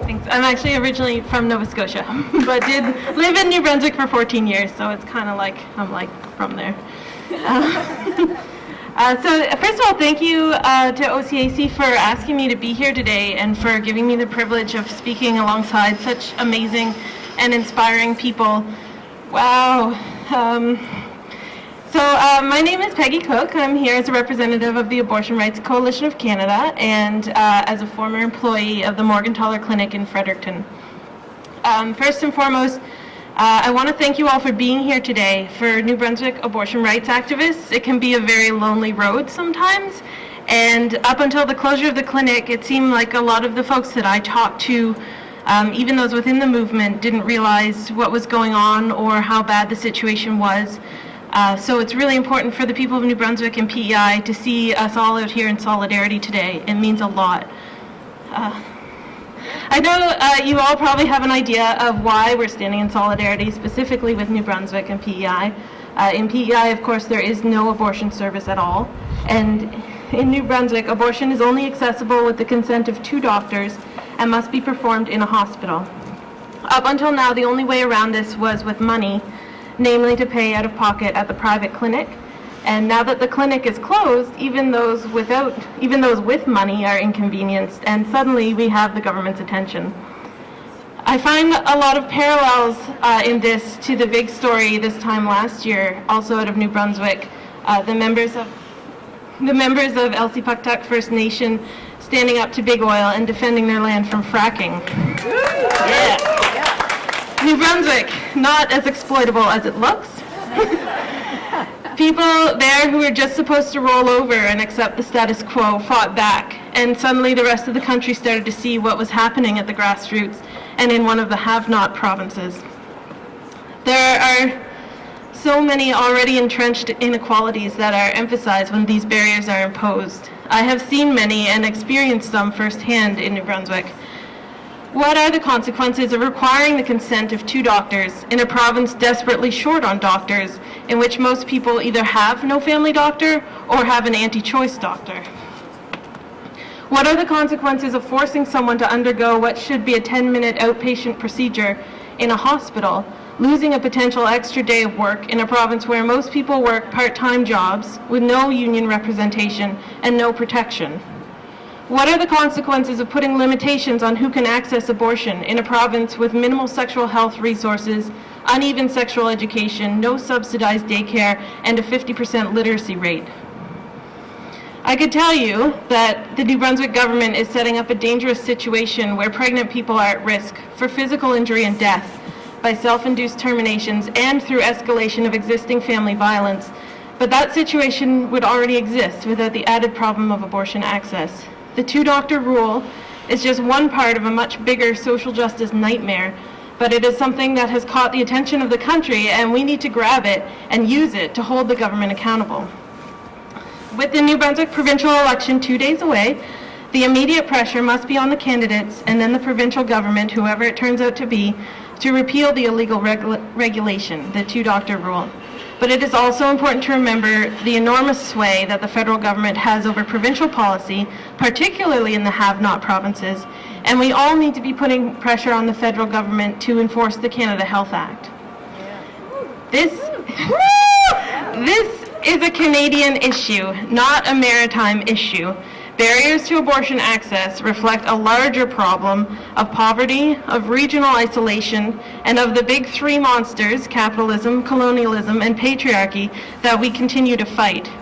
Thanks. I'm actually originally from Nova Scotia, but did live in New Brunswick for 14 years, so it's kind of like I'm like from there. So first of all, thank you to OCAC for asking me to be here today and for giving me the privilege of speaking alongside such amazing and inspiring people. Wow. My name is Peggy Cooke. I'm here as a representative of the Abortion Rights Coalition of Canada and as a former employee of the Morgentaler Clinic in Fredericton. First and foremost, I want to thank you all for being here today. For New Brunswick abortion rights activists, it can be a very lonely road sometimes, and up until the closure of the clinic, it seemed like a lot of the folks that I talked to, even those within the movement, didn't realize what was going on or how bad the situation was. So it's really important for the people of New Brunswick and PEI to see us all out here in solidarity today. It means a lot. I know you all probably have an idea of why we're standing in solidarity, specifically with New Brunswick and PEI. In PEI, of course, there is no abortion service at all. And in New Brunswick, abortion is only accessible with the consent of 2 doctors and must be performed in a hospital. Up until now, the only way around this was with money, namely to pay out of pocket at the private clinic. And now that the clinic is closed, even those with money are inconvenienced, and suddenly we have the government's attention. I find a lot of parallels in this to the big story this time last year, also out of New Brunswick, the members of Elsipogtog First Nation standing up to big oil and defending their land from fracking. Yeah. New Brunswick, not as exploitable as it looks. People there who were just supposed to roll over and accept the status quo fought back, and suddenly the rest of the country started to see what was happening at the grassroots and in one of the have-not provinces. There are so many already entrenched inequalities that are emphasized when these barriers are imposed. I have seen many and experienced some firsthand in New Brunswick. What are the consequences of requiring the consent of 2 doctors in a province desperately short on doctors, in which most people either have no family doctor or have an anti-choice doctor? What are the consequences of forcing someone to undergo what should be a 10-minute outpatient procedure in a hospital, losing a potential extra day of work in a province where most people work part-time jobs with no union representation and no protection? What are the consequences of putting limitations on who can access abortion in a province with minimal sexual health resources, uneven sexual education, no subsidized daycare, and a 50% literacy rate? I could tell you that the New Brunswick government is setting up a dangerous situation where pregnant people are at risk for physical injury and death by self-induced terminations and through escalation of existing family violence. But that situation would already exist without the added problem of abortion access. The 2-doctor rule is just one part of a much bigger social justice nightmare, but it is something that has caught the attention of the country, and we need to grab it and use it to hold the government accountable. With the New Brunswick provincial election 2 days away, the immediate pressure must be on the candidates and then the provincial government, whoever it turns out to be, to repeal the illegal regulation, the 2-doctor rule. But it is also important to remember the enormous sway that the federal government has over provincial policy, particularly in the have-not provinces, and we all need to be putting pressure on the federal government to enforce the Canada Health Act. This is a Canadian issue, not a maritime issue. Barriers to abortion access reflect a larger problem of poverty, of regional isolation, and of the big 3 monsters, capitalism, colonialism, and patriarchy, that we continue to fight.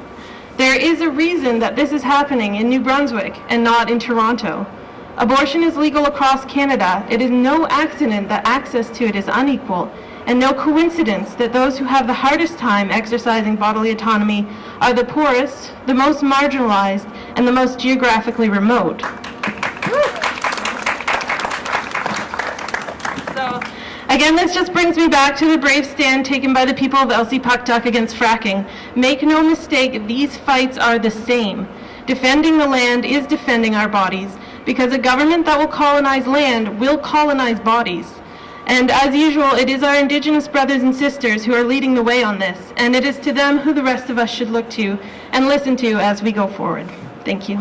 There is a reason that this is happening in New Brunswick and not in Toronto. Abortion is legal across Canada. It is no accident that access to it is unequal, and no coincidence that those who have the hardest time exercising bodily autonomy are the poorest, the most marginalized, and the most geographically remote. So, again, this just brings me back to the brave stand taken by the people of Elsipogtog against fracking. Make no mistake, these fights are the same. Defending the land is defending our bodies, because a government that will colonize land will colonize bodies. And as usual, it is our Indigenous brothers and sisters who are leading the way on this, and it is to them who the rest of us should look to and listen to as we go forward. Thank you.